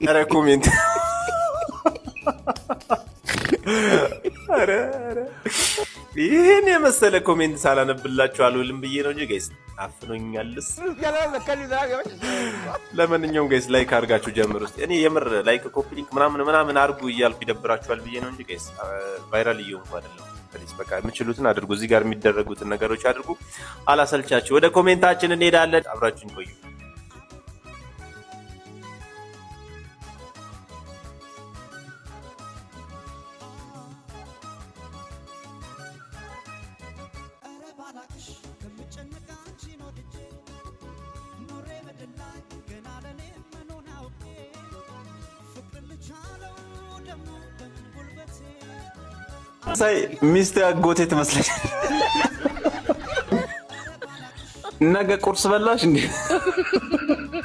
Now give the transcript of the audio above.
ኧረ ኮሜንት ይህን የመሰለ ኮሜንት ሳላነብላችሁ አልውልም ብዬ ነው እንጂ ጋይስ አፍኖኛልስ። ለማንኛውም ጋይስ ላይክ አድርጋችሁ ጀምሩ። እስኪ እኔ የምር ላይክ ኮፒ ሊንክ ምናምን አድርጉ እያልኩ ይደብራችኋል ብዬ ነው እንጂ ጋይስ ቫይራል እየሆንኩ አይደለም። ፕሊዝ በቃ የምችሉትን አድርጉ። እዚህ ጋር የሚደረጉትን ነገሮች አድርጉ። አላሰልቻችሁ። ወደ ኮሜንታችን እንሄዳለን። አብራችሁን ቆዩ። ሳይ ሚስት አጎቴ ትመስለሽ። ነገ ቁርስ በላሽ እንዴ?